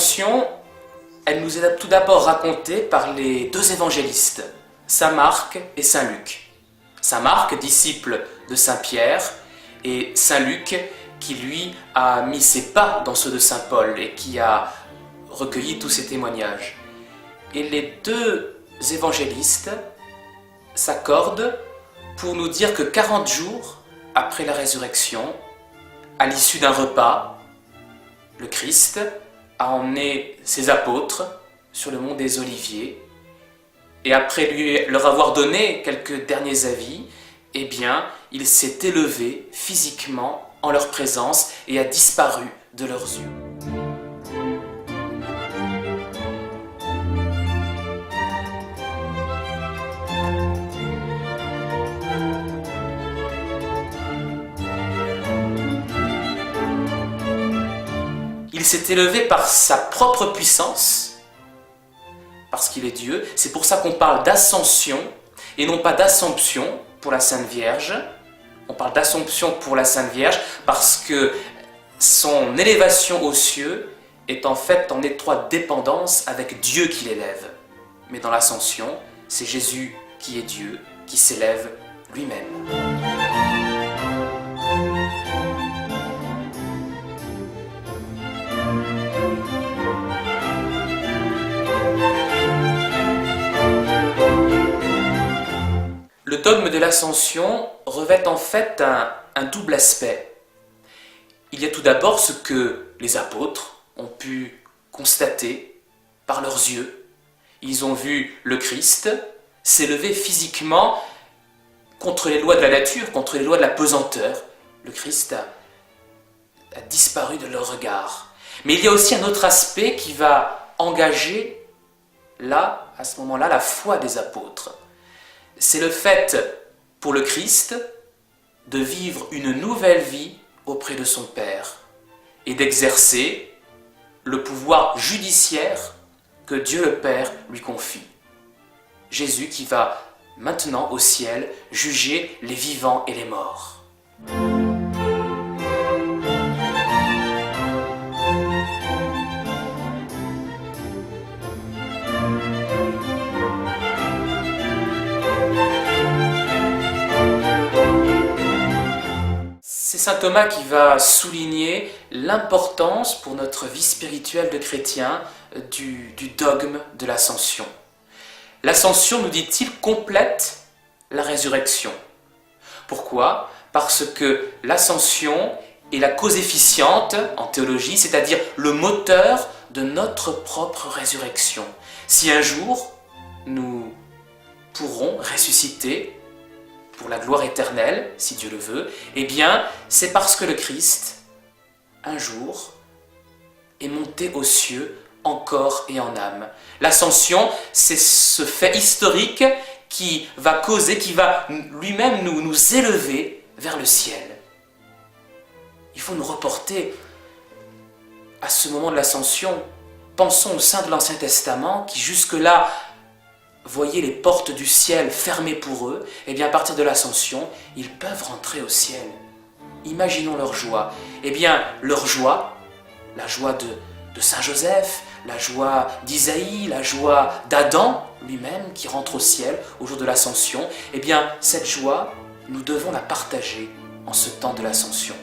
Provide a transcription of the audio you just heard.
l'Ascension, elle nous est tout d'abord racontée par les deux évangélistes, saint Marc et saint Luc. Saint Marc, disciple de saint Pierre, et saint Luc, qui lui a mis ses pas dans ceux de saint Paul et qui a recueilli tous ces témoignages. Et les deux évangélistes s'accordent pour nous dire que 40 jours après la résurrection, à l'issue d'un repas, le Christ a emmené ses apôtres sur le mont des Oliviers et après leur avoir donné quelques derniers avis, eh bien, il s'est élevé physiquement en leur présence et a disparu de leurs yeux. Il s'est élevé par sa propre puissance, parce qu'il est Dieu. C'est pour ça qu'on parle d'ascension et non pas d'assomption pour la Sainte Vierge. On parle d'assomption pour la Sainte Vierge parce que son élévation aux cieux est en fait en étroite dépendance avec Dieu qui l'élève. Mais dans l'ascension, c'est Jésus qui est Dieu, qui s'élève lui-même. Le dogme de l'Ascension revêt en fait un double aspect. Il y a tout d'abord ce que les apôtres ont pu constater par leurs yeux. Ils ont vu le Christ s'élever physiquement contre les lois de la nature, contre les lois de la pesanteur. Le Christ a disparu de leur regard. Mais il y a aussi un autre aspect qui va engager, là, à ce moment-là, la foi des apôtres. C'est le fait, pour le Christ, de vivre une nouvelle vie auprès de son Père et d'exercer le pouvoir judiciaire que Dieu le Père lui confie. Jésus qui va maintenant au ciel juger les vivants et les morts. C'est saint Thomas qui va souligner l'importance pour notre vie spirituelle de chrétien du dogme de l'Ascension. L'Ascension, nous dit-il, complète la résurrection. Pourquoi ? Parce que l'Ascension est la cause efficiente en théologie, c'est-à-dire le moteur de notre propre résurrection. Si un jour nous pourrons ressusciter pour la gloire éternelle, si Dieu le veut, eh bien, c'est parce que le Christ, un jour, est monté aux cieux en corps et en âme. L'ascension, c'est ce fait historique qui va causer, qui va lui-même nous élever vers le ciel. Il faut nous reporter à ce moment de l'ascension. Pensons au sein de l'Ancien Testament qui jusque-là voyaient les portes du ciel fermées pour eux. Et bien à partir de l'ascension, ils peuvent rentrer au ciel. Imaginons leur joie. Eh bien leur joie, la joie de Saint Joseph, la joie d'Isaïe, la joie d'Adam lui-même qui rentre au ciel au jour de l'ascension, eh bien cette joie, nous devons la partager en ce temps de l'ascension.